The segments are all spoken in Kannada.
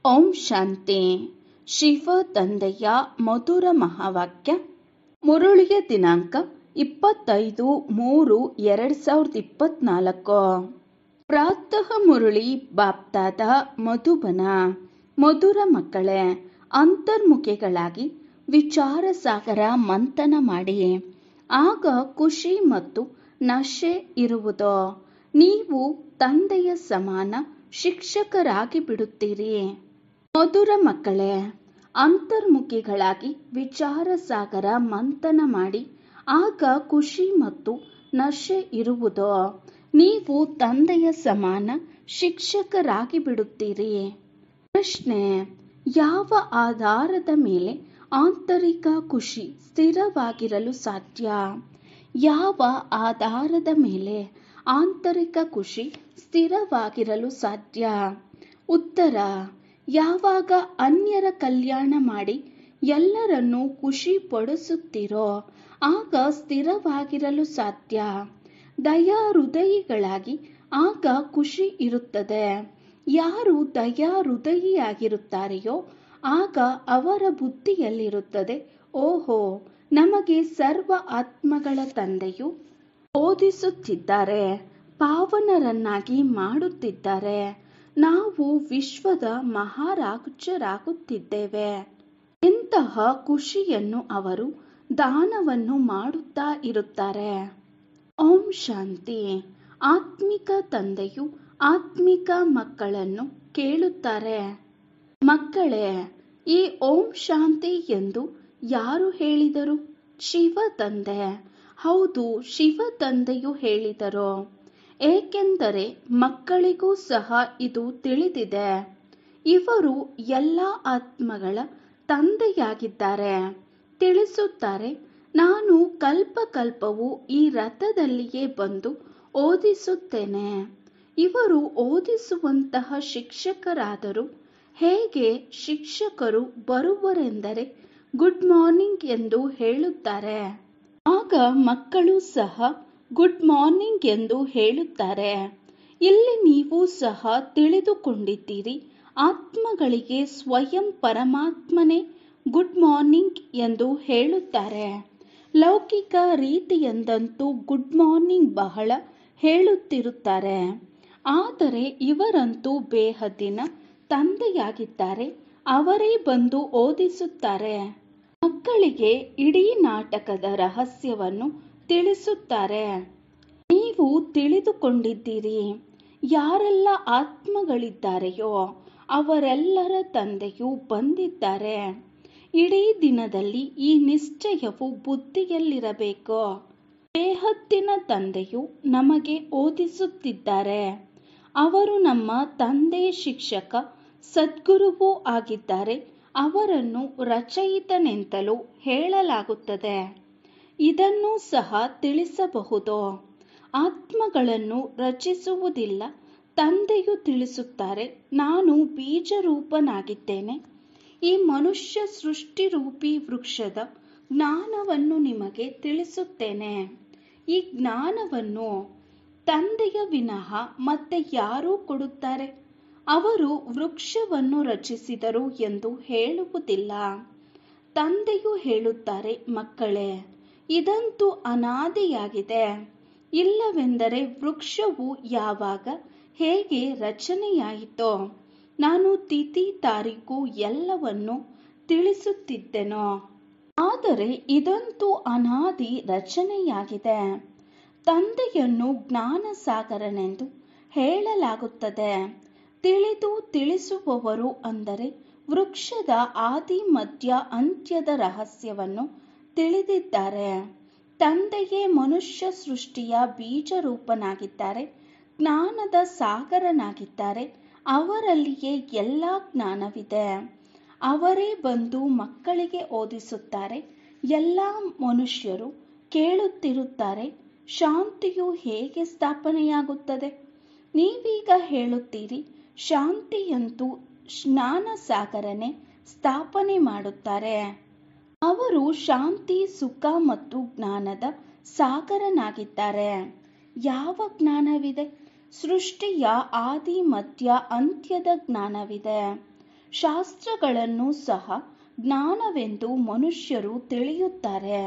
ಓಂ ಶಾಂತಿ. ಶಿವ ತಂದೆಯ ಮಧುರ ಮಹಾವಾಕ್ಯ. ಮುರುಳಿಯ ದಿನಾಂಕ 25/3/2024. ಪ್ರಾತಃ ಮುರುಳಿ ಬಾಪ್ತಾದ ಮಧುಬನ. ಮಧುರ ಮಕ್ಕಳೇ, ಅಂತರ್ಮುಖಿಗಳಾಗಿ ವಿಚಾರ ಸಾಗರ ಮಂಥನ ಮಾಡಿ. ಆಗ ಖುಷಿ ಮತ್ತು ನಶೆ ಇರುವುದು. ನೀವು ತಂದೆಯ ಸಮಾನ ಶಿಕ್ಷಕರಾಗಿ ಬಿಡುತ್ತೀರಿ. ಮಧುರ ಮಕ್ಕಳೇ, ಅಂತರ್ಮುಖಿಗಳಾಗಿ ವಿಚಾರ ಸಾಗರ ಮಂಥನ ಮಾಡಿ. ಆಗ ಖುಷಿ ಮತ್ತು ನಶೆ ಇರುವುದು. ನೀವು ತಂದೆಯ ಸಮಾನ ಶಿಕ್ಷಕರಾಗಿ ಬಿಡುತ್ತೀರಿ. ಪ್ರಶ್ನೆ: ಯಾವ ಆಧಾರದ ಮೇಲೆ ಆಂತರಿಕ ಖುಷಿ ಸ್ಥಿರವಾಗಿರಲು ಸಾಧ್ಯ? ಯಾವ ಆಧಾರದ ಮೇಲೆ ಆಂತರಿಕ ಖುಷಿ ಸ್ಥಿರವಾಗಿರಲು ಸಾಧ್ಯ? ಉತ್ತರ: ಯಾವಾಗ ಅನ್ಯರ ಕಲ್ಯಾಣ ಮಾಡಿ ಎಲ್ಲರನ್ನೂ ಖುಷಿ ಪಡಿಸುತ್ತೀರೋ ಆಗ ಸ್ಥಿರವಾಗಿರಲು ಸಾಧ್ಯ. ದಯಾ ಹೃದಯಿಗಳಾಗಿ ಆಗ ಖುಷಿ ಇರುತ್ತದೆ. ಯಾರು ದಯಾ ಹೃದಯಿಯಾಗಿರುತ್ತಾರೆಯೋ ಆಗ ಅವರ ಬುದ್ಧಿಯಲ್ಲಿರುತ್ತದೆ, ಓಹೋ, ನಮಗೆ ಸರ್ವ ಆತ್ಮಗಳ ತಂದೆಯು ಓದಿಸುತ್ತಿದ್ದಾರೆ, ಪಾವನರನ್ನಾಗಿ ಮಾಡುತ್ತಿದ್ದಾರೆ. ನಾವು ವಿಶ್ವದ ಮಹಾರಾಜರಾಗುತ್ತಿದ್ದೇವೆ. ಇಂತಹ ಖುಷಿಯನ್ನು ಅವರು ದಾನವನ್ನು ಮಾಡುತ್ತಾ ಇರುತ್ತಾರೆ. ಓಂ ಶಾಂತಿ. ಆತ್ಮಿಕ ತಂದೆಯು ಆತ್ಮಿಕ ಮಕ್ಕಳನ್ನು ಕೇಳುತ್ತಾರೆ, ಮಕ್ಕಳೇ, ಈ ಓಂ ಶಾಂತಿ ಎಂದು ಯಾರು ಹೇಳಿದರು? ಶಿವ ತಂದೆ. ಹೌದು, ಶಿವ ತಂದೆಯು ಹೇಳಿದರು. ಏಕೆಂದರೆ ಮಕ್ಕಳಿಗೂ ಸಹ ಇದು ತಿಳಿದಿದೆ. ಇವರು ಎಲ್ಲ ಆತ್ಮಗಳ ತಂದೆಯಾಗಿದ್ದಾರೆ. ತಿಳಿಸುತ್ತಾರೆ, ನಾನು ಕಲ್ಪಕಲ್ಪವೂ ಈ ರಥದಲ್ಲಿಯೇ ಬಂದು ಓದಿಸುತ್ತೇನೆ. ಇವರು ಓದಿಸುವಂತಹ ಶಿಕ್ಷಕರಾದರು. ಹೇಗೆ ಶಿಕ್ಷಕರು ಬರುವರೆಂದರೆ ಗುಡ್ ಮಾರ್ನಿಂಗ್ ಎಂದು ಹೇಳುತ್ತಾರೆ. ಆಗ ಮಕ್ಕಳು ಸಹ ಗುಡ್ ಮಾರ್ನಿಂಗ್ ಎಂದು ಹೇಳುತ್ತಾರೆ. ಇಲ್ಲಿ ನೀವು ಸಹ ತಿಳಿದುಕೊಂಡಿದ್ದೀರಿ, ಆತ್ಮಗಳಿಗೆ ಸ್ವಯಂ ಪರಮಾತ್ಮನೇ ಗುಡ್ ಮಾರ್ನಿಂಗ್ ಎಂದು ಹೇಳುತ್ತಾರೆ. ಲೌಕಿಕ ರೀತಿಯಂದಂತೂ ಗುಡ್ ಮಾರ್ನಿಂಗ್ ಬಹಳ ಹೇಳುತ್ತಿರುತ್ತಾರೆ. ಆದರೆ ಇವರಂತೂ ಬೇಹದ್ದಿನ ತಂದೆಯಾಗಿದ್ದಾರೆ. ಅವರೇ ಬಂದು ಓದಿಸುತ್ತಾರೆ. ಮಕ್ಕಳಿಗೆ ಇಡೀ ನಾಟಕದ ರಹಸ್ಯವನ್ನು ತಿಳಿಸುತ್ತಾರೆ. ನೀವು ತಿಳಿದುಕೊಂಡಿದ್ದೀರಿ, ಯಾರೆಲ್ಲ ಆತ್ಮಗಳಿದ್ದಾರೆಯೋ ಅವರೆಲ್ಲರ ತಂದೆಯೂ ಬಂದಿದ್ದಾರೆ. ಇಡೀ ದಿನದಲ್ಲಿ ಈ ನಿಶ್ಚಯವು ಬುದ್ಧಿಯಲ್ಲಿರಬೇಕು. ಬೇಹದ್ದಿನ ತಂದೆಯು ನಮಗೆ ಓದಿಸುತ್ತಿದ್ದಾರೆ. ಅವರು ನಮ್ಮ ತಂದೆ, ಶಿಕ್ಷಕ, ಸದ್ಗುರುವೂ ಆಗಿದ್ದಾರೆ. ಅವರನ್ನು ರಚಯಿತನೆಂತಲೂ ಹೇಳಲಾಗುತ್ತದೆ. ಇದನ್ನೂ ಸಹ ತಿಳಿಸಬಹುದು. ಆತ್ಮಗಳನ್ನು ರಚಿಸುವುದಿಲ್ಲ. ತಂದೆಯು ತಿಳಿಸುತ್ತಾರೆ, ನಾನು ಬೀಜರೂಪನಾಗಿದ್ದೇನೆ. ಈ ಮನುಷ್ಯ ಸೃಷ್ಟಿರೂಪಿ ವೃಕ್ಷದ ಜ್ಞಾನವನ್ನು ನಿಮಗೆ ತಿಳಿಸುತ್ತೇನೆ. ಈ ಜ್ಞಾನವನ್ನು ತಂದೆಯ ವಿನಃ ಮತ್ತೆ ಯಾರೂ ಕೊಡುತ್ತಾರೆ? ಅವರು ವೃಕ್ಷವನ್ನು ರಚಿಸಿದರು ಎಂದು ಹೇಳುವುದಿಲ್ಲ. ತಂದೆಯು ಹೇಳುತ್ತಾರೆ, ಮಕ್ಕಳೇ, ಇದಂತೂ ಅನಾದಿಯಾಗಿದೆ. ಇಲ್ಲವೆಂದರೆ ವೃಕ್ಷವು ಯಾವಾಗ ಹೇಗೆ ರಚನೆಯಾಯಿತೋ ನಾನು ತಿಥಿ ತಾರೀಕು ಎಲ್ಲವನ್ನೂ ತಿಳಿಸುತ್ತಿದ್ದೆನೋ. ಆದರೆ ಇದಂತೂ ಅನಾದಿ ರಚನೆಯಾಗಿದೆ. ತಂದೆಯನ್ನು ಜ್ಞಾನ ಸಾಗರನೆಂದು ಹೇಳಲಾಗುತ್ತದೆ. ತಿಳಿಸುವವರು ಅಂದರೆ ವೃಕ್ಷದ ಆದಿ ಮಧ್ಯ ಅಂತ್ಯದ ರಹಸ್ಯವನ್ನು ತಿಳಿದಿದ್ದಾರೆ. ತಂದೆಯೇ ಮನುಷ್ಯ ಸೃಷ್ಟಿಯ ಬೀಜರೂಪನಾಗಿದ್ದಾರೆ, ಜ್ಞಾನದ ಸಾಗರನಾಗಿದ್ದಾರೆ. ಅವರಲ್ಲಿಯೇ ಎಲ್ಲ ಜ್ಞಾನವಿದೆ. ಅವರೇ ಬಂದು ಮಕ್ಕಳಿಗೆ ಓದಿಸುತ್ತಾರೆ. ಎಲ್ಲ ಮನುಷ್ಯರು ಕೇಳುತ್ತಿರುತ್ತಾರೆ, ಶಾಂತಿಯು ಹೇಗೆ ಸ್ಥಾಪನೆಯಾಗುತ್ತದೆ? ನೀವೀಗ ಹೇಳುತ್ತೀರಿ, ಶಾಂತಿಯಂತೂ ಜ್ಞಾನ ಸಾಗರನೇ ಸ್ಥಾಪನೆ ಮಾಡುತ್ತಾರೆ. ಅವರು ಶಾಂತಿ, ಸುಖ ಮತ್ತು ಜ್ಞಾನದ ಸಾಗರನಾಗಿದ್ದಾರೆ. ಯಾವ ಜ್ಞಾನವಿದೆ? ಸೃಷ್ಟಿಯ ಆದಿ ಮಧ್ಯ ಅಂತ್ಯದ ಜ್ಞಾನವಿದೆ. ಶಾಸ್ತ್ರಗಳನ್ನು ಸಹ ಜ್ಞಾನವೆಂದು ಮನುಷ್ಯರು ತಿಳಿಯುತ್ತಾರೆ.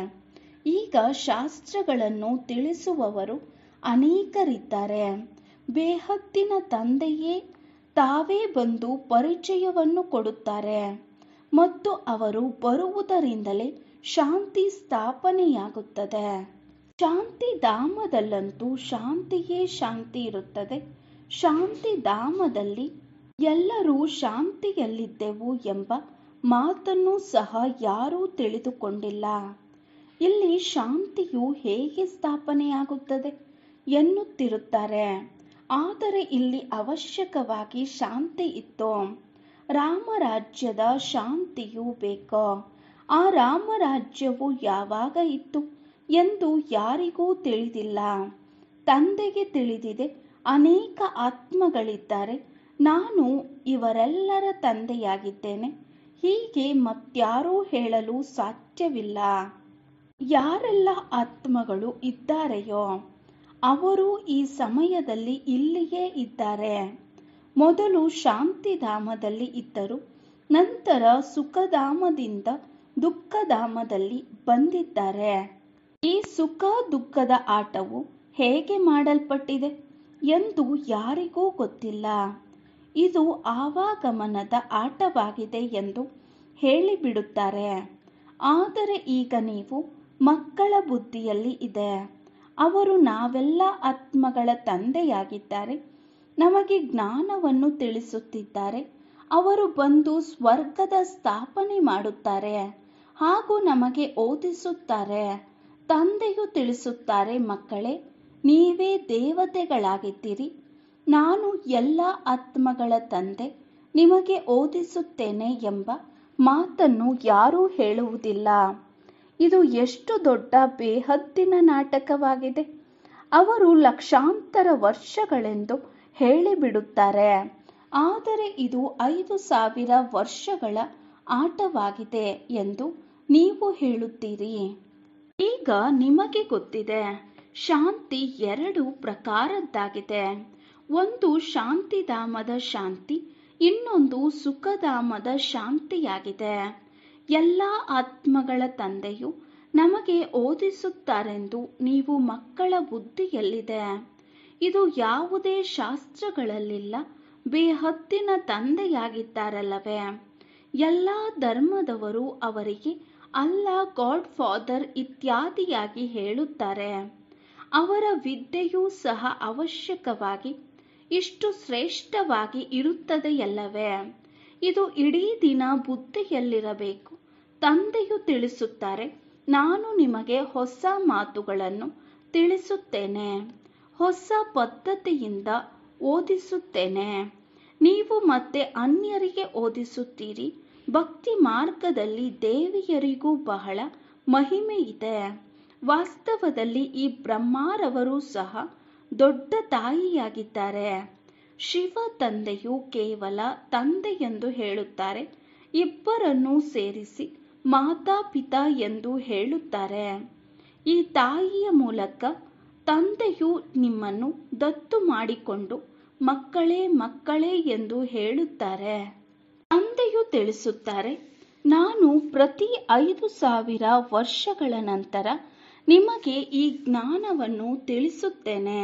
ಈಗ ಶಾಸ್ತ್ರಗಳನ್ನು ತಿಳಿಸುವವರು ಅನೇಕರಿದ್ದಾರೆ. ಬೇಹದ್ದಿನ ತಂದೆಯೇ ತಾವೇ ಬಂದು ಪರಿಚಯವನ್ನು ಕೊಡುತ್ತಾರೆ ಮತ್ತು ಅವರು ಬರುವುದರಿಂದಲೇ ಶಾಂತಿ ಸ್ಥಾಪನೆಯಾಗುತ್ತದೆ. ಶಾಂತಿಧಾಮದಲ್ಲಂತೂ ಶಾಂತಿಯೇ ಶಾಂತಿ ಇರುತ್ತದೆ. ಶಾಂತಿಧಾಮದಲ್ಲಿ ಎಲ್ಲರೂ ಶಾಂತಿಯಲ್ಲಿದ್ದೆವು ಎಂಬ ಮಾತನ್ನು ಸಹ ಯಾರೂ ತಿಳಿದುಕೊಂಡಿಲ್ಲ. ಇಲ್ಲಿ ಶಾಂತಿಯು ಹೇಗೆ ಸ್ಥಾಪನೆಯಾಗುತ್ತದೆ ಎನ್ನುತ್ತಿರುತ್ತಾರೆ. ಆದರೆ ಇಲ್ಲಿ ಅವಶ್ಯಕವಾಗಿ ಶಾಂತಿ ಇತ್ತು. ರಾಮರಾಜ್ಯದ ಶಾಂತಿಯೂ ಬೇಕು. ಆ ರಾಮರಾಜ್ಯವು ಯಾವಾಗ ಇತ್ತು ಎಂದು ಯಾರಿಗೂ ತಿಳಿದಿಲ್ಲ. ತಂದೆಗೆ ತಿಳಿದಿದೆ. ಅನೇಕ ಆತ್ಮಗಳಿದ್ದಾರೆ. ನಾನು ಇವರೆಲ್ಲರ ತಂದೆಯಾಗಿದ್ದೇನೆ. ಹೀಗೆ ಮತ್ಯಾರೂ ಹೇಳಲು ಸಾಧ್ಯವಿಲ್ಲ. ಯಾರೆಲ್ಲ ಆತ್ಮಗಳು ಇದ್ದಾರೆಯೋ ಅವರು ಈ ಸಮಯದಲ್ಲಿ ಇಲ್ಲಿಯೇ ಇದ್ದಾರೆ. ಮೊದಲು ಶಾಂತಿಧಾಮದಲ್ಲಿ ಇದ್ದರು. ನಂತರ ಸುಖಧಾಮದಿಂದ ದುಃಖಧಾಮದಲ್ಲಿ ಬಂದಿದ್ದಾರೆ. ಈ ಸುಖ ದುಃಖದ ಆಟವು ಹೇಗೆ ಮಾಡಲ್ಪಟ್ಟಿದೆ ಎಂದು ಯಾರಿಗೂ ಗೊತ್ತಿಲ್ಲ. ಇದು ಆವಾಗಮನದ ಆಟವಾಗಿದೆ ಎಂದು ಹೇಳಿಬಿಡುತ್ತಾರೆ. ಆದರೆ ಈಗ ನೀವು ಮಕ್ಕಳ ಬುದ್ಧಿಯಲ್ಲಿ ಇದೆ. ಅವರು ನಾವೆಲ್ಲ ಆತ್ಮಗಳ ತಂದೆಯಾಗಿದ್ದಾರೆ. ನಮಗೆ ಜ್ಞಾನವನ್ನು ತಿಳಿಸುತ್ತಿದ್ದಾರೆ. ಅವರು ಬಂದು ಸ್ವರ್ಗದ ಸ್ಥಾಪನೆ ಮಾಡುತ್ತಾರೆ ಹಾಗೂ ನಮಗೆ ಓದಿಸುತ್ತಾರೆ. ತಂದೆಯು ತಿಳಿಸುತ್ತಾರೆ, ಮಕ್ಕಳೇ, ನೀವೇ ದೇವತೆಗಳಾಗಿದ್ದೀರಿ. ನಾನು ಎಲ್ಲ ಆತ್ಮಗಳ ತಂದೆ, ನಿಮಗೆ ಓದಿಸುತ್ತೇನೆ ಎಂಬ ಮಾತನ್ನು ಯಾರೂ ಹೇಳುವುದಿಲ್ಲ. ಇದು ಎಷ್ಟು ದೊಡ್ಡ ಬೇಹದ್ದಿನ ನಾಟಕವಾಗಿದೆ. ಅವರು ಲಕ್ಷಾಂತರ ವರ್ಷಗಳೆಂದು ಹೇಳಿಬಿಡುತ್ತಾರೆ. ಆದರೆ ಇದು 5000 ವರ್ಷಗಳ ಆಟವಾಗಿದೆ ಎಂದು ನೀವು ಹೇಳುತ್ತೀರಿ. ಈಗ ನಿಮಗೆ ಗೊತ್ತಿದೆ, ಶಾಂತಿ 2 ಪ್ರಕಾರದ್ದಾಗಿದೆ. ಒಂದು ಶಾಂತಿಧಾಮದ ಶಾಂತಿ, ಇನ್ನೊಂದು ಸುಖಧಾಮದ ಶಾಂತಿಯಾಗಿದೆ. ಎಲ್ಲ ಆತ್ಮಗಳ ತಂದೆಯು ನಮಗೆ ಓದಿಸುತ್ತಾರೆಂದು ನೀವು ಮಕ್ಕಳ ಬುದ್ಧಿಯಲ್ಲಿದೆ. ಇದು ಯಾವುದೇ ಶಾಸ್ತ್ರಗಳಲ್ಲಿಲ್ಲ. ಬೇಹದ್ದಿನ ತಂದೆಯಾಗಿದ್ದಾರಲ್ಲವೇ. ಎಲ್ಲ ಧರ್ಮದವರು ಅವರಿಗೆ ಅಲ್ಲಾ, ಗಾಡ್ ಫಾದರ್ ಇತ್ಯಾದಿಯಾಗಿ ಹೇಳುತ್ತಾರೆ. ಅವರ ವಿದ್ಯೆಯೂ ಸಹ ಅವಶ್ಯಕವಾಗಿ ಇಷ್ಟು ಶ್ರೇಷ್ಠವಾಗಿ ಇರುತ್ತದೆಯಲ್ಲವೇ. ಇದು ಇಡೀ ದಿನ ಬುದ್ಧಿಯಲ್ಲಿರಬೇಕು. ತಂದೆಯು ತಿಳಿಸುತ್ತಾರೆ, ನಾನು ನಿಮಗೆ ಹೊಸ ಮಾತುಗಳನ್ನು ತಿಳಿಸುತ್ತೇನೆ, ಹೊಸ ಪದ್ಧತಿಯಿಂದ ಓದಿಸುತ್ತೇನೆ. ನೀವು ಮತ್ತೆ ಅನ್ಯರಿಗೆ ಓದಿಸುತ್ತೀರಿ. ಭಕ್ತಿ ಮಾರ್ಗದಲ್ಲಿ ದೇವಿಯರಿಗೂ ಬಹಳ ಮಹಿಮೆ ಇದೆ. ವಾಸ್ತವದಲ್ಲಿ ಈ ಬ್ರಹ್ಮಾರವರು ಸಹ ದೊಡ್ಡ ತಾಯಿಯಾಗಿದ್ದಾರೆ. ಶಿವ ತಂದೆಯು ಕೇವಲ ತಂದೆ ಎಂದು ಹೇಳುತ್ತಾರೆ. ಇಬ್ಬರನ್ನೂ ಸೇರಿಸಿ ಮಾತಾಪಿತಾ ಎಂದು ಹೇಳುತ್ತಾರೆ. ಈ ತಾಯಿಯ ಮೂಲಕ ತಂದೆಯು ನಿಮ್ಮನ್ನು ದತ್ತು ಮಾಡಿಕೊಂಡು ಮಕ್ಕಳೇ ಮಕ್ಕಳೇ ಎಂದು ಹೇಳುತ್ತಾರೆ. ತಂದೆಯು ತಿಳಿಸುತ್ತಾರೆ, ನಾನು ಪ್ರತಿ 5000 ವರ್ಷಗಳ ನಂತರ ನಿಮಗೆ ಈ ಜ್ಞಾನವನ್ನು ತಿಳಿಸುತ್ತೇನೆ.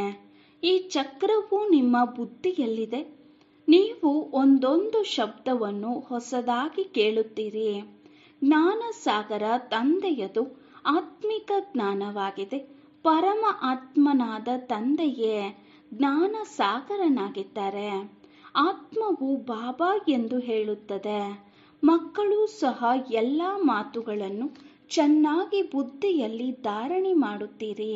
ಈ ಚಕ್ರವು ನಿಮ್ಮ ಬುದ್ಧಿಯಲ್ಲಿದೆ. ನೀವು ಒಂದೊಂದು ಶಬ್ದವನ್ನು ಹೊಸದಾಗಿ ಕೇಳುತ್ತೀರಿ. ಜ್ಞಾನ ಸಾಗರ ತಂದೆಯದು ಆತ್ಮಿಕ ಜ್ಞಾನವಾಗಿದೆ. ಪರಮ ಆತ್ಮನಾದ ತಂದೆಯೇ ಜ್ಞಾನ ಸಾಗರನಾಗಿದ್ದಾರೆ. ಆತ್ಮವು ಬಾಬಾ ಎಂದು ಹೇಳುತ್ತದೆ. ಮಕ್ಕಳು ಸಹ ಎಲ್ಲ ಮಾತುಗಳನ್ನು ಚೆನ್ನಾಗಿ ಬುದ್ಧಿಯಲ್ಲಿ ಧಾರಣೆ ಮಾಡುತ್ತೀರಿ.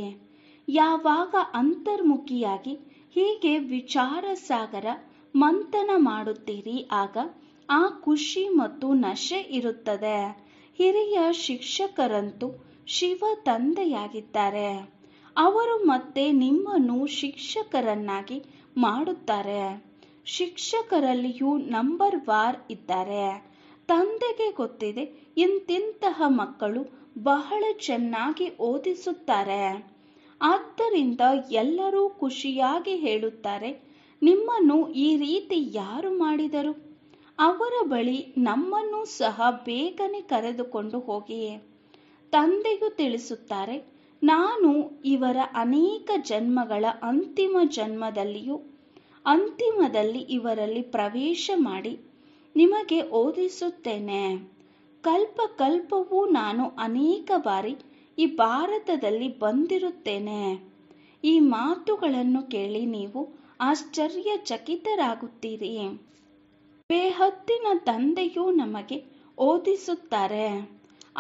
ಯಾವಾಗ ಅಂತರ್ಮುಖಿಯಾಗಿ ಹೀಗೆ ವಿಚಾರ ಸಾಗರ ಮಂಥನ ಮಾಡುತ್ತೀರಿ, ಆಗ ಆ ಖುಷಿ ಮತ್ತು ನಶೆ ಇರುತ್ತದೆ. ಹಿರಿಯ ಶಿಕ್ಷಕರಂತೂ ಶಿವ ತಂದೆಯಾಗಿದ್ದಾರೆ. ಅವರು ಮತ್ತೆ ನಿಮ್ಮನ್ನು ಶಿಕ್ಷಕರನ್ನಾಗಿ ಮಾಡುತ್ತಾರೆ. ಶಿಕ್ಷಕರಲ್ಲಿಯೂ ನಂಬರ್ ವಾರ್ ಇದ್ದಾರೆ. ತಂದೆಗೆ ಗೊತ್ತಿದೆ, ಇಂತಿಂತಹ ಮಕ್ಕಳು ಬಹಳ ಚೆನ್ನಾಗಿ ಓದಿಸುತ್ತಾರೆ. ಆದ್ದರಿಂದ ಎಲ್ಲರೂ ಖುಷಿಯಾಗಿ ಹೇಳುತ್ತಾರೆ, ನಿಮ್ಮನ್ನು ಈ ರೀತಿ ಯಾರು ಮಾಡಿದರು? ಅವರ ಬಳಿ ನಮ್ಮನ್ನು ಸಹ ಬೇಗನೆ ಕರೆದುಕೊಂಡು ಹೋಗಿ. ತಂದೆಯು ತಿಳಿಸುತ್ತಾರೆ, ನಾನು ಇವರ ಅನೇಕ ಜನ್ಮಗಳ ಅಂತಿಮ ಜನ್ಮದಲ್ಲಿಯೂ ಅಂತಿಮದಲ್ಲಿ ಇವರಲ್ಲಿ ಪ್ರವೇಶ ಮಾಡಿ ನಿಮಗೆ ಓದಿಸುತ್ತೇನೆ. ಕಲ್ಪ ಕಲ್ಪವೂ ನಾನು ಅನೇಕ ಬಾರಿ ಈ ಭಾರತದಲ್ಲಿ ಬಂದಿರುತ್ತೇನೆ. ಈ ಮಾತುಗಳನ್ನು ಕೇಳಿ ನೀವು ಆಶ್ಚರ್ಯಚಕಿತರಾಗುತ್ತೀರಿ. ಬೇಹದ್ದಿನ ತಂದೆಯೂ ನಮಗೆ ಓದಿಸುತ್ತಾರೆ.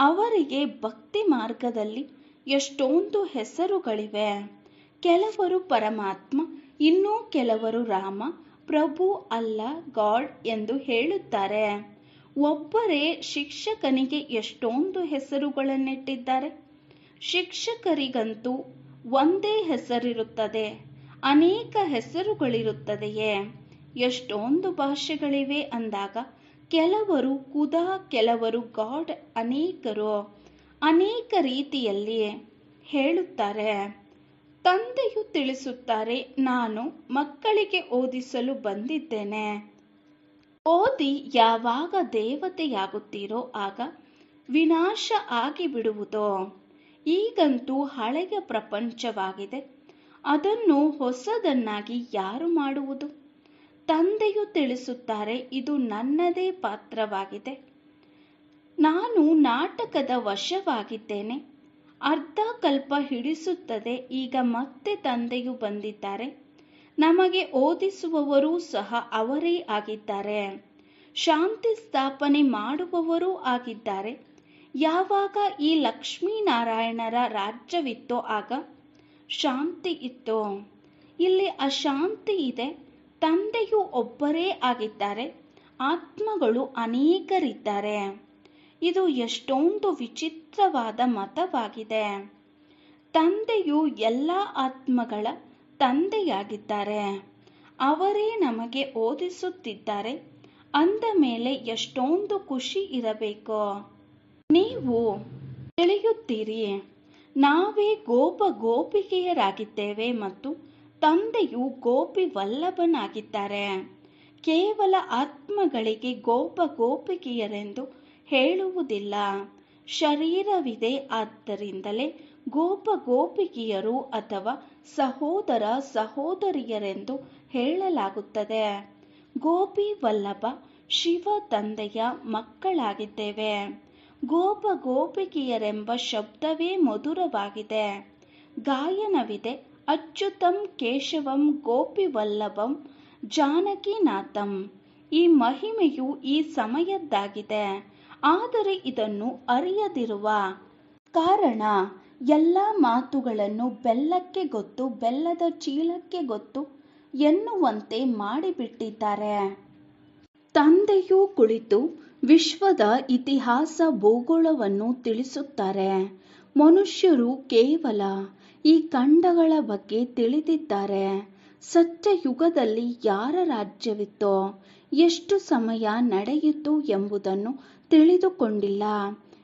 ಅವರಿಗೆ ಭಕ್ತಿ ಮಾರ್ಗದಲ್ಲಿ ಎಷ್ಟೊಂದು ಹೆಸರುಗಳಿವೆ. ಕೆಲವರು ಪರಮಾತ್ಮ, ಇನ್ನೂ ಕೆಲವರು ರಾಮ, ಪ್ರಭು, ಅಲ್ಲ, ಗಾಡ್ ಎಂದು ಹೇಳುತ್ತಾರೆ. ಒಬ್ಬರೇ ಶಿಕ್ಷಕನಿಗೆ ಎಷ್ಟೊಂದು ಹೆಸರುಗಳನ್ನಿಟ್ಟಿದ್ದಾರೆ. ಶಿಕ್ಷಕರಿಗಂತೂ ಒಂದೇ ಹೆಸರಿರುತ್ತದೆ, ಅನೇಕ ಹೆಸರುಗಳಿರುತ್ತದೆಯೇ? ಎಷ್ಟೊಂದು ಭಾಷೆಗಳಿವೆ ಅಂದಾಗ ಕೆಲವರು ಖುದಾ, ಕೆಲವರು ಗಾಡ್, ಅನೇಕರು ಅನೇಕ ರೀತಿಯಲ್ಲಿ ಹೇಳುತ್ತಾರೆ. ತಂದೆಯು ತಿಳಿಸುತ್ತಾರೆ, ನಾನು ಮಕ್ಕಳಿಗೆ ಓದಿಸಲು ಬಂದಿದ್ದೇನೆ. ಓದಿ ಯಾವಾಗ ದೇವತೆಯಾಗುತ್ತೀರೋ ಆಗ ವಿನಾಶ ಆಗಿಬಿಡುವುದು. ಈಗಂತೂ ಹಳೆಯ ಪ್ರಪಂಚವಾಗಿದೆ, ಅದನ್ನು ಹೊಸದನ್ನಾಗಿ ಯಾರು ಮಾಡುವುದು? ತಂದೆಯು ತಿಳಿಸುತ್ತಾರೆ, ಇದು ನನ್ನದೇ ಪಾತ್ರವಾಗಿದೆ. ನಾನು ನಾಟಕದ ವಶವಾಗಿದ್ದೇನೆ. ಅರ್ಧ ಕಲ್ಪ ಹಿಡಿಸುತ್ತದೆ. ಈಗ ಮತ್ತೆ ತಂದೆಯು ಬಂದಿದ್ದಾರೆ. ನಮಗೆ ಓದಿಸುವವರೂ ಸಹ ಅವರೇ ಆಗಿದ್ದಾರೆ. ಶಾಂತಿ ಸ್ಥಾಪನೆ ಮಾಡುವವರೂ ಆಗಿದ್ದಾರೆ. ಯಾವಾಗ ಈ ಲಕ್ಷ್ಮೀನಾರಾಯಣರ ರಾಜ್ಯವಿತ್ತೋ ಆಗ ಶಾಂತಿ ಇತ್ತು. ಇಲ್ಲಿ ಅಶಾಂತಿ ಇದೆ. ತಂದೆಯು ಒಬ್ಬರೇ ಆಗಿದ್ದಾರೆ, ಆತ್ಮಗಳು ಅನೇಕರಿದ್ದಾರೆ. ಇದು ಎಷ್ಟೊಂದು ವಿಚಿತ್ರವಾದ ಮತವಾಗಿದೆ. ತಂದೆಯು ಎಲ್ಲ ಆತ್ಮಗಳ ತಂದೆಯಾಗಿದ್ದಾರೆ. ಅವರೇ ನಮಗೆ ಓದಿಸುತ್ತಿದ್ದಾರೆ. ಅಂದ ಮೇಲೆ ಎಷ್ಟೊಂದು ಖುಷಿ ಇರಬೇಕು. ನೀವು ತಿಳಿಯುತ್ತೀರಿ, ನಾವೇ ಗೋಪಿಕೆಯರಾಗಿದ್ದೇವೆ ಮತ್ತು ತಂದೆಯು ಗೋಪಿ ವಲ್ಲಭನಾಗಿದ್ದಾರೆ. ಕೇವಲ ಆತ್ಮಗಳಿಗೆ ಗೋಪಿಕೆಯರೆಂದು ಹೇಳುವುದಿಲ್ಲ. ಶರೀರವಿದೆ, ಆದ್ದರಿಂದಲೇ ಗೋಪಿಕೆಯರು ಅಥವಾ ಸಹೋದರ ಸಹೋದರಿಯರೆಂದು ಹೇಳಲಾಗುತ್ತದೆ. ಗೋಪಿ ವಲ್ಲಭ ಶಿವ ತಂದೆಯ ಮಕ್ಕಳಾಗಿದ್ದೇವೆ. ಗೋಪಿಕೆಯರೆಂಬ ಶಬ್ದವೇ ಮಧುರವಾಗಿದೆ. ಗಾಯನವಿದೆ, ಅಚ್ಯುತಂ ಕೇಶವಂ ಗೋಪಿ ವಲ್ಲಭಂ ಜಾನಕಿನಾಥಂ. ಈ ಮಹಿಮೆಯು ಈ ಸಮಯದ್ದಾಗಿದೆ. ಆದರೆ ಇದನ್ನು ಅರಿಯದಿರುವ ಕಾರಣ ಎಲ್ಲ ಮಾತುಗಳನ್ನು ಬೆಲ್ಲಕ್ಕೆ ಗೊತ್ತು, ಬೆಲ್ಲದ ಚೀಲಕ್ಕೆ ಗೊತ್ತು ಎನ್ನುವಂತೆ ಮಾಡಿಬಿಟ್ಟಿದ್ದಾರೆ. ತಂದೆಯೂ ಕುಳಿತು ವಿಶ್ವದ ಇತಿಹಾಸ ಭೂಗೋಳವನ್ನು ತಿಳಿಸುತ್ತಾರೆ. ಮನುಷ್ಯರು ಕೇವಲ ಈ ಖಂಡಗಳ ಬಗ್ಗೆ ತಿಳಿದಿದ್ದಾರೆ. ಸತ್ಯಯುಗದಲ್ಲಿ ಯಾರ ರಾಜ್ಯವಿತ್ತೋ, ಎಷ್ಟು ಸಮಯ ನಡೆಯಿತು ಎಂಬುದನ್ನು ತಿಳಿದುಕೊಂಡಿಲ್ಲ.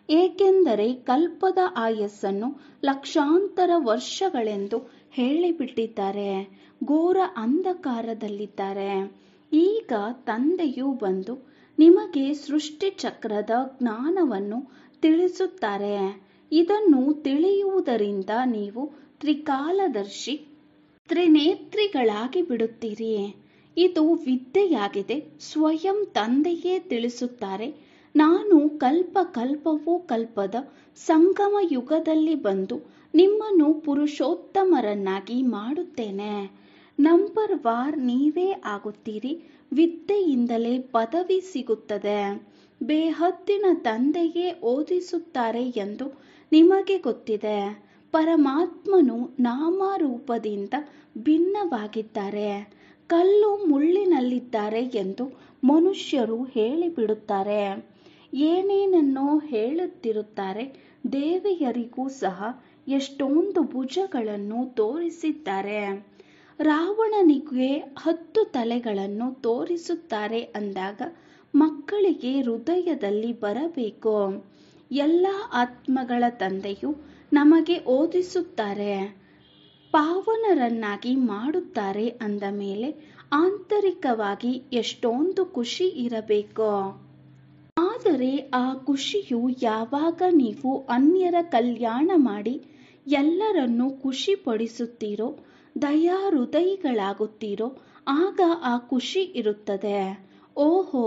ಏಕೆಂದರೆ ಕಲ್ಪದ ಆಯಸ್ಸನ್ನು ಲಕ್ಷಾಂತರ ವರ್ಷಗಳೆಂದು ಹೇಳಿಬಿಟ್ಟಿದ್ದಾರೆ. ಘೋರ ಅಂಧಕಾರದಲ್ಲಿದ್ದಾರೆ. ಈಗ ತಂದೆಯು ಬಂದು ನಿಮಗೆ ಸೃಷ್ಟಿ ಚಕ್ರದ ಜ್ಞಾನವನ್ನು ತಿಳಿಸುತ್ತಾರೆ. ಇದನ್ನು ತಿಳಿಯುವುದರಿಂದ ನೀವು ತ್ರಿಕಾಲದರ್ಶಿ, ತ್ರಿನೇತ್ರಿಗಳಾಗಿ ಬಿಡುತ್ತೀರಿ. ಇದು ವಿದ್ಯೆಯಾಗಿದೆ. ಸ್ವಯಂ ತಂದೆಯೇ ತಿಳಿಸುತ್ತಾರೆ, ನಾನು ಕಲ್ಪವೂ ಕಲ್ಪದ ಸಂಗಮ ಯುಗದಲ್ಲಿ ಬಂದು ನಿಮ್ಮನ್ನು ಪುರುಷೋತ್ತಮರನ್ನಾಗಿ ಮಾಡುತ್ತೇನೆ. ನಂಬರ್ ವಾರ್ ನೀವೇ ಆಗುತ್ತೀರಿ. ವಿದ್ಯೆಯಿಂದಲೇ ಪದವಿ ಸಿಗುತ್ತದೆ. ಬೇಹದ್ದಿನ ತಂದೆಯೇ ಓದಿಸುತ್ತಾರೆ ಎಂದು ನಿಮಗೆ ಗೊತ್ತಿದೆ. ಪರಮಾತ್ಮನು ನಾಮರೂಪದಿಂದ ಭಿನ್ನವಾಗಿದ್ದಾರೆ. ಕಲ್ಲು ಮುಳ್ಳಿನಲ್ಲಿದ್ದಾರೆ ಎಂದು ಮನುಷ್ಯರು ಹೇಳಿಬಿಡುತ್ತಾರೆ. ಏನೇನನ್ನೋ ಹೇಳುತ್ತಿರುತ್ತಾರೆ. ದೇವಿಯರಿಗೂ ಸಹ ಎಷ್ಟೊಂದು ಭುಜಗಳನ್ನು ತೋರಿಸಿದ್ದಾರೆ. ರಾವಣನಿಗೆ 10 ತಲೆಗಳನ್ನು ತೋರಿಸುತ್ತಾರೆ ಅಂದಾಗ ಮಕ್ಕಳಿಗೆ ಹೃದಯದಲ್ಲಿ ಬರಬೇಕು. ಎಲ್ಲ ಆತ್ಮಗಳ ತಂದೆಯು ನಮಗೆ ಓದಿಸುತ್ತಾರೆ, ಪಾವನರನ್ನಾಗಿ ಮಾಡುತ್ತಾರೆ ಅಂದ ಮೇಲೆ ಆಂತರಿಕವಾಗಿ ಎಷ್ಟೊಂದು ಖುಷಿ ಇರಬೇಕು. ಆದರೆ ಆ ಖುಷಿಯು ಯಾವಾಗ ನೀವು ಅನ್ಯರ ಕಲ್ಯಾಣ ಮಾಡಿ ಎಲ್ಲರನ್ನೂ ಖುಷಿ ಪಡಿಸುತ್ತೀರೋ, ದಯಾ ಹೃದಯಿಗಳಾಗುತ್ತೀರೋ, ಆಗ ಆ ಖುಷಿ ಇರುತ್ತದೆ. ಓಹೋ,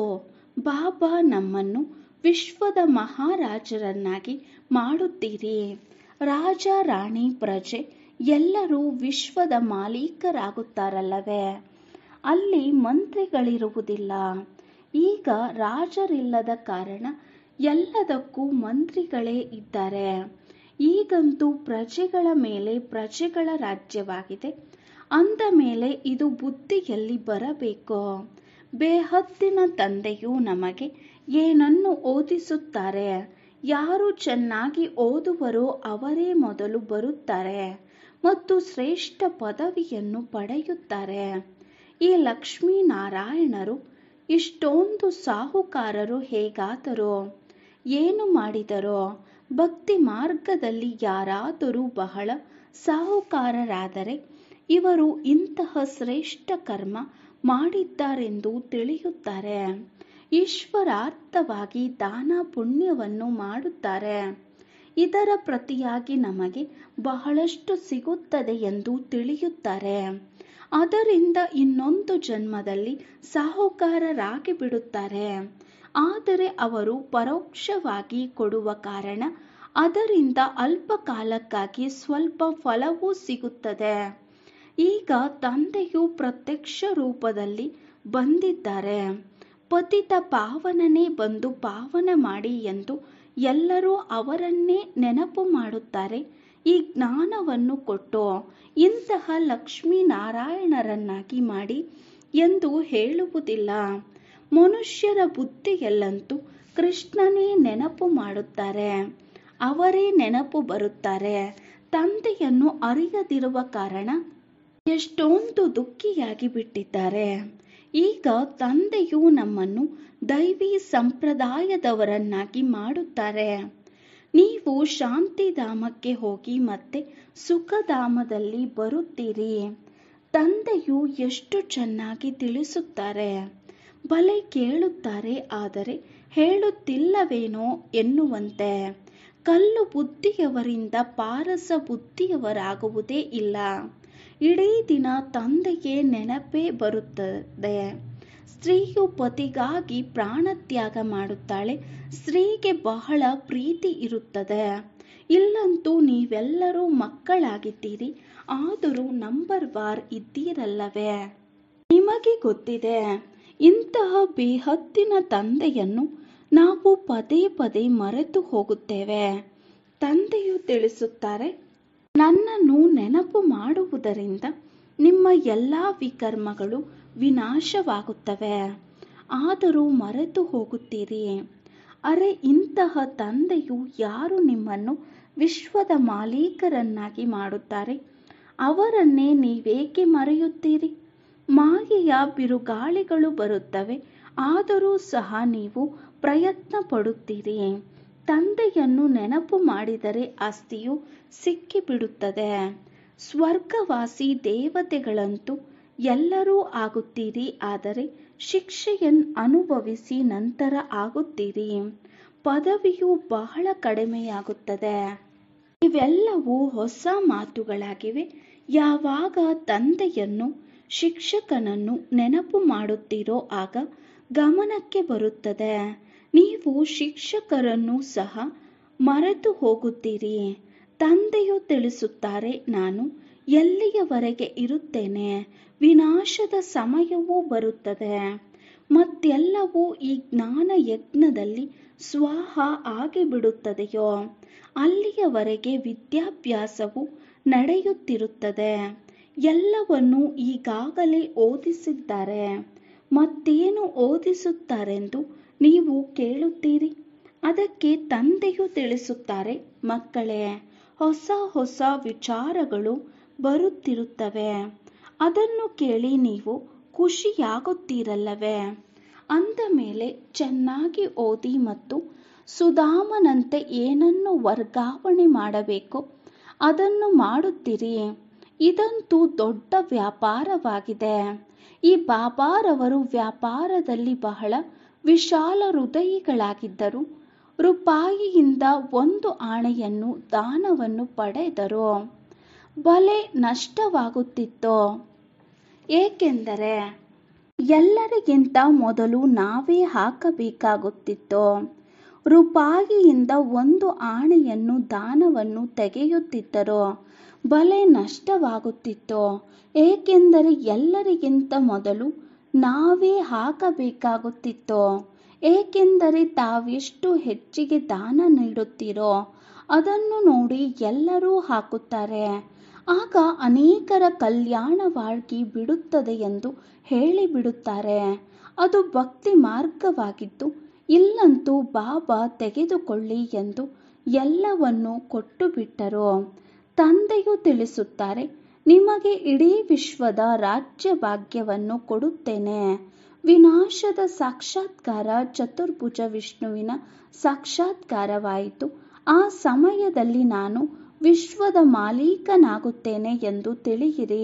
ಬಾಬಾ ನಮ್ಮನ್ನು ವಿಶ್ವದ ಮಹಾರಾಜರನ್ನಾಗಿ ಮಾಡುತ್ತೀರಿ. ರಾಜ, ರಾಣಿ, ಪ್ರಜೆ ಎಲ್ಲರೂ ವಿಶ್ವದ ಮಾಲೀಕರಾಗುತ್ತಾರಲ್ಲವೇ? ಅಲ್ಲಿ ಮಂತ್ರಿಗಳಿರುವುದಿಲ್ಲ. ಈಗ ರಾಜರಿಲ್ಲದ ಕಾರಣ ಎಲ್ಲದಕ್ಕೂ ಮಂತ್ರಿಗಳೇ ಇದ್ದಾರೆ. ಈಗಂತೂ ಪ್ರಜೆಗಳ ಮೇಲೆ ಪ್ರಜೆಗಳ ರಾಜ್ಯವಾಗಿದೆ. ಅಂದ ಮೇಲೆ ಇದು ಬುದ್ಧಿಯಲ್ಲಿ ಬರಬೇಕು. ಬೇಹದ್ದಿನ ತಂದೆಯು ನಮಗೆ ಏನನ್ನು ಓದಿಸುತ್ತಾರೆ? ಯಾರು ಚೆನ್ನಾಗಿ ಓದುವರೋ ಅವರೇ ಮೊದಲು ಬರುತ್ತಾರೆ ಮತ್ತು ಶ್ರೇಷ್ಠ ಪದವಿಯನ್ನು ಪಡೆಯುತ್ತಾರೆ. ಈ ಲಕ್ಷ್ಮೀನಾರಾಯಣರು ಇಷ್ಟೊಂದು ಸಾಹುಕಾರರು ಹೇಗಾದರೋ? ಏನು ಮಾಡಿದರೋ? ಭಕ್ತಿ ಮಾರ್ಗದಲ್ಲಿ ಯಾರಾದರೂ ಬಹಳ ಸಾಹುಕಾರರಾದರೆ ಇವರು ಇಂತಹ ಶ್ರೇಷ್ಠ ಕರ್ಮ ಮಾಡಿದ್ದಾರೆಂದು ತಿಳಿಯುತ್ತಾರೆ. ಈಶ್ವರಾರ್ಥವಾಗಿ ದಾನ ಪುಣ್ಯವನ್ನು ಮಾಡುತ್ತಾರೆ. ಇದರ ಪ್ರತಿಯಾಗಿ ನಮಗೆ ಬಹಳಷ್ಟು ಸಿಗುತ್ತದೆ ಎಂದು ತಿಳಿಯುತ್ತಾರೆ. ಅದರಿಂದ ಇನ್ನೊಂದು ಜನ್ಮದಲ್ಲಿ ಸಾಹುಕಾರರಾಗಿ ಬಿಡುತ್ತಾರೆ. ಆದರೆ ಅವರು ಪರೋಕ್ಷವಾಗಿ ಕೊಡುವ ಕಾರಣ ಅದರಿಂದ ಅಲ್ಪ ಕಾಲಕ್ಕಾಗಿ ಸ್ವಲ್ಪ ಫಲವೂ ಸಿಗುತ್ತದೆ. ಈಗ ತಂದೆಯು ಪ್ರತ್ಯಕ್ಷ ರೂಪದಲ್ಲಿ ಬಂದಿದ್ದಾರೆ. ಪತಿತ ಪಾವನನೇ ಬಂದು ಪಾವನ ಮಾಡಿ ಎಂದು ಎಲ್ಲರೂ ಅವರನ್ನೇ ನೆನಪು ಮಾಡುತ್ತಾರೆ. ಈ ಜ್ಞಾನವನ್ನು ಕೊಟ್ಟು ಇಂತಹ ಲಕ್ಷ್ಮೀನಾರಾಯಣರನ್ನಾಗಿ ಮಾಡಿ ಎಂದು ಹೇಳುವುದಿಲ್ಲ. ಮನುಷ್ಯರ ಬುದ್ಧಿಯಲ್ಲಂತೂ ಕೃಷ್ಣನೇ ನೆನಪು ಮಾಡುತ್ತಾರೆ. ಅವರೇ ನೆನಪು ಬರುತ್ತಾರೆ. ತಂದೆಯನ್ನು ಅರಿಯದಿರುವ ಕಾರಣ ಎಷ್ಟೊಂದು ದುಃಖಿಯಾಗಿ ಬಿಟ್ಟಿದ್ದಾರೆ. ಈಗ ತಂದೆಯು ನಮ್ಮನ್ನು ದೈವಿ ಸಂಪ್ರದಾಯದವರನ್ನಾಗಿ ಮಾಡುತ್ತಾರೆ. ನೀವು ಶಾಂತಿಧಾಮಕ್ಕೆ ಹೋಗಿ ಮತ್ತೆ ಸುಖಧಾಮದಲ್ಲಿ ಬರುತ್ತೀರಿ. ತಂದೆಯು ಎಷ್ಟು ಚೆನ್ನಾಗಿ ತಿಳಿಸುತ್ತಾರೆ. ಬಲೆ ಕೇಳುತ್ತಾರೆ, ಆದರೆ ಹೇಳುತ್ತಿಲ್ಲವೇನೋ ಎನ್ನುವಂತೆ. ಕಲ್ಲು ಬುದ್ಧಿಯವರಿಂದ ಪಾರಸ ಬುದ್ಧಿಯವರಾಗುವುದೇ ಇಲ್ಲ. ಇಡೀ ದಿನ ತಂದೆಗೆ ನೆನಪೇ ಬರುತ್ತದೆ. ಸ್ತ್ರೀಯು ಪತಿಗಾಗಿ ಪ್ರಾಣತ್ಯಾಗ ಮಾಡುತ್ತಾಳೆ. ಸ್ತ್ರೀಗೆ ಬಹಳ ಪ್ರೀತಿ ಇರುತ್ತದೆ. ಇಲ್ಲಂತೂ ನೀವೆಲ್ಲರೂ ಮಕ್ಕಳಾಗಿದ್ದೀರಿ, ಆದರೂ ನಂಬರ್ ವಾರ್ ಇದ್ದೀರಲ್ಲವೇ? ನಿಮಗೆ ಗೊತ್ತಿದೆ, ಇಂತಹ ಬೇಹದ್ದಿನ ತಂದೆಯನ್ನು ನಾವು ಪದೇ ಪದೇ ಮರೆತು ಹೋಗುತ್ತೇವೆ. ತಂದೆಯು ತಿಳಿಸುತ್ತಾರೆ, ನನ್ನನ್ನು ನೆನಪು ಮಾಡುವುದರಿಂದ ನಿಮ್ಮ ಎಲ್ಲ ವಿಕರ್ಮಗಳು ವಿನಾಶವಾಗುತ್ತವೆ. ಆದರೂ ಮರೆತು ಹೋಗುತ್ತೀರಿ. ಅರೆ, ಇಂತಹ ತಂದೆಯು ಯಾರು ನಿಮ್ಮನ್ನು ವಿಶ್ವದ ಮಾಲೀಕರನ್ನಾಗಿ ಮಾಡುತ್ತಾರೆ, ಅವರನ್ನೇ ನೀವೇಕೆ ಮರೆಯುತ್ತೀರಿ? ಮಾಯೆಯ ಬಿರುಗಾಳಿಗಳು ಬರುತ್ತವೆ, ಆದರೂ ಸಹ ನೀವು ಪ್ರಯತ್ನ ಪಡುತ್ತೀರಿ. ತಂದೆಯನ್ನು ನೆನಪು ಮಾಡಿದರೆ ಆಸ್ತಿಯು ಸಿಕ್ಕಿಬಿಡುತ್ತದೆ. ಸ್ವರ್ಗವಾಸಿ ದೇವತೆಗಳಂತೂ ಎಲ್ಲರೂ ಆಗುತ್ತೀರಿ, ಆದರೆ ಶಿಕ್ಷೆಯನ್ನು ಅನುಭವಿಸಿ ನಂತರ ಆಗುತ್ತೀರಿ. ಪದವಿಯು ಬಹಳ ಕಡಿಮೆಯಾಗುತ್ತದೆ. ಇವೆಲ್ಲವೂ ಹೊಸ ಮಾತುಗಳಾಗಿವೆ. ಯಾವಾಗ ತಂದೆಯನ್ನು, ಶಿಕ್ಷಕನನ್ನು ನೆನಪು ಮಾಡುತ್ತೀರೋ ಆಗ ಗಮನಕ್ಕೆ ಬರುತ್ತದೆ. ನೀವು ಶಿಕ್ಷಕರನ್ನು ಸಹ ಮರೆತು ಹೋಗುತ್ತೀರಿ. ತಂದೆಯು ತಿಳಿಸುತ್ತಾರೆ, ನಾನು ಎಲ್ಲಿಯವರೆಗೆ ಇರುತ್ತೇನೆ, ವಿನಾಶದ ಸಮಯವೂ ಬರುತ್ತದೆ. ಮತ್ತೆಲ್ಲವೂ ಈ ಜ್ಞಾನ ಯಜ್ಞದಲ್ಲಿ ಸ್ವಾಹ ಆಗಿಬಿಡುತ್ತದೆಯೋ ಅಲ್ಲಿಯವರೆಗೆ ವಿದ್ಯಾಭ್ಯಾಸವು ನಡೆಯುತ್ತಿರುತ್ತದೆ. ಎಲ್ಲವನ್ನೂ ಈಗಾಗಲೇ ಓದಿಸಿದ್ದಾರೆ. ಮತ್ತೇನು ಓದಿಸುತ್ತಾರೆಂದು ನೀವು ಕೇಳುತ್ತೀರಿ. ಅದಕ್ಕೆ ತಂದೆಯು ತಿಳಿಸುತ್ತಾರೆ, ಮಕ್ಕಳೇ, ಹೊಸ ಹೊಸ ವಿಚಾರಗಳು ಬರುತ್ತಿರುತ್ತವೆ. ಅದನ್ನು ಕೇಳಿ ನೀವು ಖುಷಿಯಾಗುತ್ತೀರಲ್ಲವೇ? ಅಂದ ಮೇಲೆ ಚೆನ್ನಾಗಿ ಓದಿ ಮತ್ತು ಸುಧಾಮನಂತೆ ಏನನ್ನು ವರ್ಗಾವಣೆ ಮಾಡಬೇಕೋ ಅದನ್ನು ಮಾಡುತ್ತೀರಿ. ಇದಂತೂ ದೊಡ್ಡ ವ್ಯಾಪಾರವಾಗಿದೆ. ಈ ಬಾಬಾರವರು ವ್ಯಾಪಾರದಲ್ಲಿ ಬಹಳ ವಿಶಾಲ ಹೃದಯಿಗಳಾಗಿದ್ದರು. ರೂಪಾಯಿಯಿಂದ 1 ಆಣೆಯನ್ನು ದಾನವನ್ನು ಪಡೆದರು. ಬಲೆ ನಷ್ಟವಾಗುತ್ತಿತ್ತು. ಏಕೆಂದರೆ ಎಲ್ಲರಿಗಿಂತ ಮೊದಲು ನಾವೇ ಹಾಕಬೇಕಾಗುತ್ತಿತ್ತು. ರೂಪಾಯಿಯಿಂದ 1 ಆಣೆಯನ್ನು ದಾನವನ್ನು ತೆಗೆಯುತ್ತಿದ್ದರು. ಬಲೆ ನಷ್ಟವಾಗುತ್ತಿತ್ತು. ಏಕೆಂದರೆ ಎಲ್ಲರಿಗಿಂತ ಮೊದಲು ನಾವೇ ಹಾಕಬೇಕಾಗುತ್ತಿತ್ತು. ಏಕೆಂದರೆ ತಾವೆಷ್ಟು ಹೆಚ್ಚಿಗೆ ದಾನ ನೀಡುತ್ತೀರೋ ಅದನ್ನು ನೋಡಿ ಎಲ್ಲರೂ ಹಾಕುತ್ತಾರೆ. ಆಗ ಅನೇಕರ ಕಲ್ಯಾಣವಾಗಿ ಬಿಡುತ್ತದೆ ಎಂದು ಹೇಳಿಬಿಡುತ್ತಾರೆ. ಅದು ಭಕ್ತಿ ಮಾರ್ಗವಾಗಿದ್ದು, ಇಲ್ಲಂತೂ ಬಾಬಾ ತೆಗೆದುಕೊಳ್ಳಿ ಎಂದು ಎಲ್ಲವನ್ನೂ ಕೊಟ್ಟು ಬಿಟ್ಟರು. ತಂದೆಯು ತಿಳಿಸುತ್ತಾರೆ, ನಿಮಗೆ ಇಡೀ ವಿಶ್ವದ ರಾಜ್ಯ ಭಾಗ್ಯವನ್ನು ಕೊಡುತ್ತೇನೆ. ವಿನಾಶದ ಸಾಕ್ಷಾತ್ಕಾರ ಚತುರ್ಭುಜ ವಿಷ್ಣುವಿನ ಸಾಕ್ಷಾತ್ಕಾರವಾಯಿತು. ಆ ಸಮಯದಲ್ಲಿ ನಾನು ವಿಶ್ವದ ಮಾಲೀಕನಾಗುತ್ತೇನೆ ಎಂದು ತಿಳಿಯಿರಿ.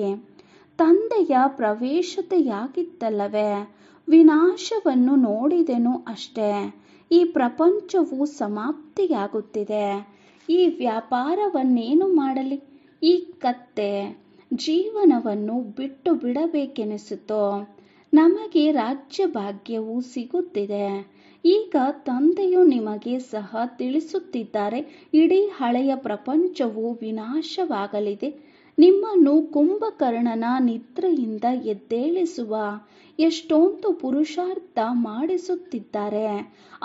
ತಂದೆಯ ಪ್ರವೇಶತೆಯಾಗಿತ್ತಲ್ಲವೇ? ವಿನಾಶವನ್ನು ನೋಡಿದೆನು ಅಷ್ಟೇ. ಈ ಪ್ರಪಂಚವು ಸಮಾಪ್ತಿಯಾಗುತ್ತಿದೆ. ಈ ವ್ಯಾಪಾರವನ್ನೇನು ಮಾಡಲಿ? ಈ ಕತ್ತೆ ಜೀವನವನ್ನು ಬಿಟ್ಟು ಬಿಡಬೇಕೆನಿಸಿತು. ನಮಗೆ ರಾಜ್ಯ ಭಾಗ್ಯವು ಸಿಗುತ್ತಿದೆ. ಈಗ ತಂದೆಯು ನಿಮಗೆ ಸಹ ತಿಳಿಸುತ್ತಿದ್ದಾರೆ, ಇಡೀ ಹಳೆಯ ಪ್ರಪಂಚವು ವಿನಾಶವಾಗಲಿದೆ. ನಿಮ್ಮನ್ನು ಕುಂಭಕರ್ಣನ ನಿದ್ರೆಯಿಂದ ಎದ್ದೇಳಿಸುವ ಎಷ್ಟೊಂದು ಪುರುಷಾರ್ಥ ಮಾಡಿಸುತ್ತಿದ್ದಾರೆ.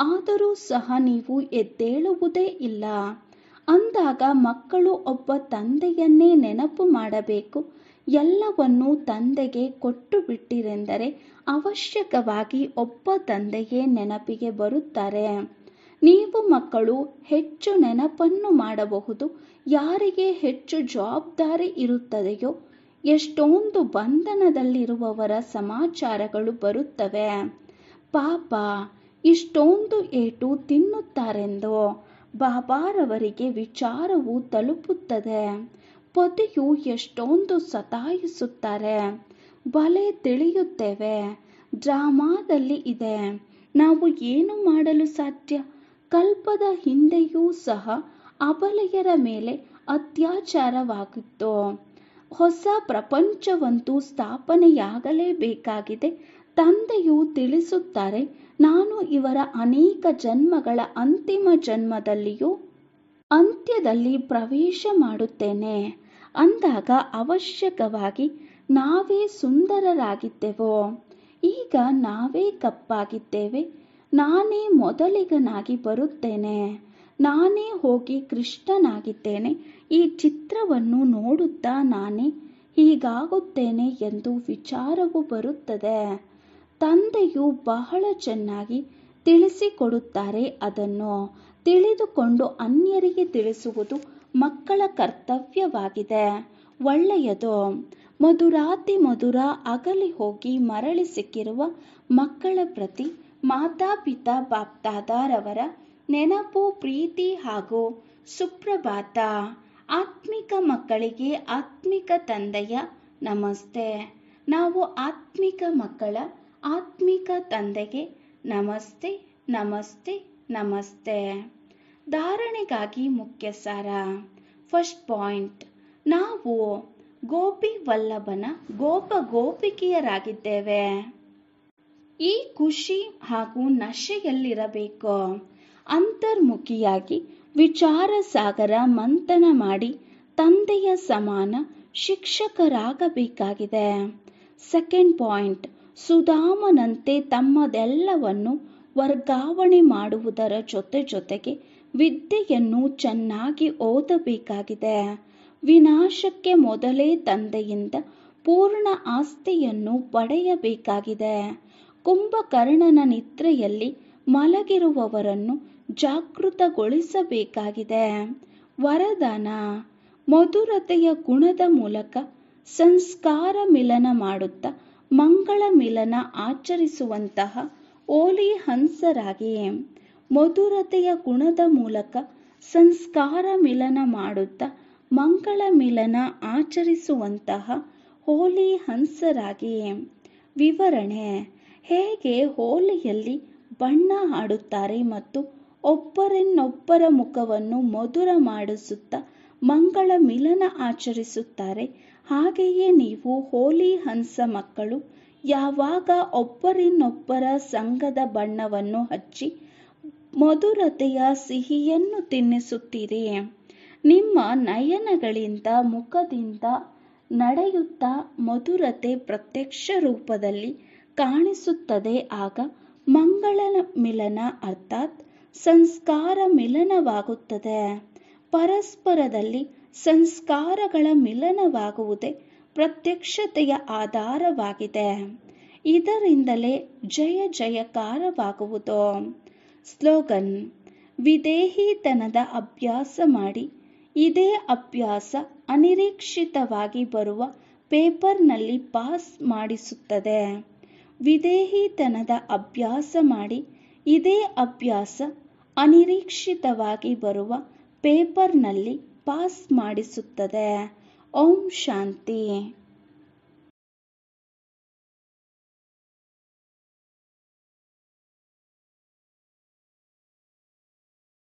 ಆದರೂ ಸಹ ನೀವು ಎದ್ದೇಳುವುದೇ ಇಲ್ಲ. ಅಂದಾಗ ಮಕ್ಕಳು ಒಬ್ಬ ತಂದೆಯನ್ನೇ ನೆನಪು ಮಾಡಬೇಕು. ಎಲ್ಲವನ್ನೂ ತಂದೆಗೆ ಕೊಟ್ಟು ಬಿಟ್ಟಿರೆಂದರೆ ಅವಶ್ಯಕವಾಗಿ ಒಬ್ಬ ತಂದೆಯೇ ನೆನಪಿಗೆ ಬರುತ್ತಾರೆ. ನೀವು ಮಕ್ಕಳು ಹೆಚ್ಚು ನೆನಪನ್ನು ಮಾಡಬಹುದು. ಯಾರಿಗೆ ಹೆಚ್ಚು ಜವಾಬ್ದಾರಿ ಇರುತ್ತದೆಯೋ ಎಷ್ಟೊಂದು ಬಂಧನದಲ್ಲಿರುವವರ ಸಮಾಚಾರಗಳು ಬರುತ್ತವೆ. ಪಾಪ ಇಷ್ಟೊಂದು ಏಟು ತಿನ್ನುತ್ತಾರೆಂದು ಬಾಬಾರವರಿಗೆ ವಿಚಾರವು ತಲುಪುತ್ತದೆ. ಪತಿಯು ಎಷ್ಟೊಂದು ಸತಾಯಿಸುತ್ತಾರೆ. ಬಲೆ ತಿಳಿಯುತ್ತೇವೆ. ಡ್ರಾಮಾದಲ್ಲಿ ಇದೆ. ನಾವು ಏನು ಮಾಡಲು ಸಾಧ್ಯ? ಕಲ್ಪದ ಹಿಂದೆಯೂ ಸಹ ಅಬಲೆಯರ ಮೇಲೆ ಅತ್ಯಾಚಾರವಾಗಿತ್ತು. ಹೊಸ ಪ್ರಪಂಚವಂತೂ ಸ್ಥಾಪನೆಯಾಗಲೇಬೇಕಾಗಿದೆ. ತಂದೆಯು ತಿಳಿಸುತ್ತಾರೆ, ನಾನು ಇವರ ಅನೇಕ ಜನ್ಮಗಳ ಅಂತಿಮ ಜನ್ಮದಲ್ಲಿಯೂ ಅಂತ್ಯದಲ್ಲಿ ಪ್ರವೇಶ ಮಾಡುತ್ತೇನೆ. ಅಂದಾಗ ಅವಶ್ಯಕವಾಗಿ ನಾವೇ ಸುಂದರರಾಗಿದ್ದೆವು. ಈಗ ನಾವೇ ಕಪ್ಪಾಗಿದ್ದೇವೆ. ನಾನೇ ಮೊದಲಿಗನಾಗಿ ಬರುತ್ತೇನೆ. ನಾನೇ ಹೋಗಿ ಕೃಷ್ಣನಾಗಿದ್ದೇನೆ. ಈ ಚಿತ್ರವನ್ನು ನೋಡುತ್ತಾ ನಾನೇ ಹೀಗಾಗುತ್ತೇನೆ ಎಂದು ವಿಚಾರವು ಬರುತ್ತದೆ. ತಂದೆಯು ಬಹಳ ಚೆನ್ನಾಗಿ ತಿಳಿಸಿಕೊಡುತ್ತಾರೆ. ಅದನ್ನು ತಿಳಿದುಕೊಂಡು ಅನ್ಯರಿಗೆ ತಿಳಿಸುವುದು ಮಕ್ಕಳ ಕರ್ತವ್ಯವಾಗಿದೆ. ಒಳ್ಳೆಯದು. ಮಧುರಾತಿ ಮಧುರ ಅಗಲಿ ಹೋಗಿ ಮರಳಿ ಸಿಕ್ಕಿರುವ ಮಕ್ಕಳ ಪ್ರತಿ ಮಾತಾಪಿತಾ ಬಾಪ್ದಾದಾರವರ ನೆನಪು, ಪ್ರೀತಿ ಹಾಗೂ ಸುಪ್ರಭಾತ. ಆತ್ಮಿಕ ಮಕ್ಕಳಿಗೆ ಆತ್ಮಿಕ ತಂದೆಯ ನಮಸ್ತೆ. ನಾವು ಆತ್ಮಿಕ ಮಕ್ಕಳ ಆತ್ಮಿಕ ತಂದೆಗೆ ನಮಸ್ತೆ ನಮಸ್ತೆ ನಮಸ್ತೆ. ಧಾರಣೆಗಾಗಿ ಮುಖ್ಯ ಸಾರ. ಫಸ್ಟ್ ಪಾಯಿಂಟ್, ನಾವು ಗೋಪಿ ವಲ್ಲಭನ ಗೋಪಿಕೆಯರಾಗಿದ್ದೇವೆ. ಈ ಖುಷಿ ಹಾಗೂ ನಶೆಯಲ್ಲಿರಬೇಕು. ಅಂತರ್ಮುಖಿಯಾಗಿ ವಿಚಾರ ಸಾಗರ ಮಂಥನ ಮಾಡಿ ತಂದೆಯ ಸಮಾನ ಶಿಕ್ಷಕರಾಗಬೇಕಾಗಿದೆ. ಸೆಕೆಂಡ್ ಪಾಯಿಂಟ್, ಸುಧಾಮನಂತೆ ತಮ್ಮದೆಲ್ಲವನ್ನು ವರ್ಗಾವಣೆ ಮಾಡುವುದರ ಜೊತೆಗೆ ವಿದ್ಯೆಯನ್ನು ಚೆನ್ನಾಗಿ ಓದಬೇಕಾಗಿದೆ. ವಿನಾಶಕ್ಕೆ ಮೊದಲೇ ತಂದೆಯಿಂದ ಪೂರ್ಣ ಆಸ್ತಿಯನ್ನು ಪಡೆಯಬೇಕಾಗಿದೆ. ಕುಂಭಕರ್ಣನ ನಿದ್ರೆಯಲ್ಲಿ ಮಲಗಿರುವವರನ್ನು ಜಾಗೃತಗೊಳಿಸಬೇಕಾಗಿದೆ. ವರದಾನ: ಮಧುರತೆಯ ಗುಣದ ಮೂಲಕ ಸಂಸ್ಕಾರ ಮಿಲನ ಮಾಡುತ್ತಾ ಮಂಗಳ ಮಿಲನ ಆಚರಿಸುವಂತಹ ಓಲಿ ಹಂಸರಾಗಿ. ಮಧುರತೆಯ ಗುಣದ ಮೂಲಕ ಸಂಸ್ಕಾರ ಮಿಲನ ಮಾಡುತ್ತಾ ಮಂಗಳ ಮಿಲನ ಆಚರಿಸುವಂತಹ ಹೋಲಿ ಹಂಸರಾಗಿ. ವಿವರಣೆ: ಹೇಗೆ ಹೋಲಿಯಲ್ಲಿ ಬಣ್ಣ ಆಡುತ್ತಾರೆ ಮತ್ತು ಒಬ್ಬರನ್ನೊಬ್ಬರ ಮುಖವನ್ನು ಮಧುರ ಮಾಡಿಸುತ್ತಾ ಮಂಗಳ ಮಿಲನ ಆಚರಿಸುತ್ತಾರೆ, ಹಾಗೆಯೇ ನೀವು ಹೋಲಿ ಹಂಸ ಮಕ್ಕಳು ಯಾವಾಗ ಒಬ್ಬರನ್ನೊಬ್ಬರ ಸಂಗದ ಬಣ್ಣವನ್ನು ಹಚ್ಚಿ ಮಧುರತೆಯ ಸಿಹಿಯನ್ನು ತಿನ್ನಿಸುತ್ತೀರಿ. ನಿಮ್ಮ ನಯನಗಳಿಂದ ಮುಖದಿಂದ ನಡೆಯುತ್ತಾ ಮಧುರತೆ ಪ್ರತ್ಯಕ್ಷ ರೂಪದಲ್ಲಿ ಕಾಣಿಸುತ್ತದೆ. ಆಗ ಮಂಗಳ ಮಿಲನ ಅರ್ಥಾತ್ ಸಂಸ್ಕಾರ ಮಿಲನವಾಗುತ್ತದೆ. ಪರಸ್ಪರದಲ್ಲಿ ಸಂಸ್ಕಾರಗಳ ಮಿಲನವಾಗುವುದೇ ಪ್ರತ್ಯಕ್ಷತೆಯ ಆಧಾರವಾಗಿದೆ. ಇದರಿಂದಲೇ ಜಯ ಜಯಕಾರವಾಗುವುದು. ಸ್ಲೋಗನ್: ವಿಧೇಹಿತನದ ಅಭ್ಯಾಸ ಮಾಡಿ. ಇದೇ ಅಭ್ಯಾಸ ಅನಿರೀಕ್ಷಿತವಾಗಿ ಬರುವ ಪೇಪರ್ನಲ್ಲಿ ಪಾಸ್ ಮಾಡಿಸುತ್ತದೆ. ವಿಧೇಹಿತನದ ಅಭ್ಯಾಸ ಮಾಡಿ. ಇದೇ ಅಭ್ಯಾಸ ಅನಿರೀಕ್ಷಿತವಾಗಿ ಬರುವ ಪೇಪರ್ನಲ್ಲಿ ಪಾಸ್ ಮಾಡಿಸುತ್ತದೆ. ಓಂ ಶಾಂತಿ.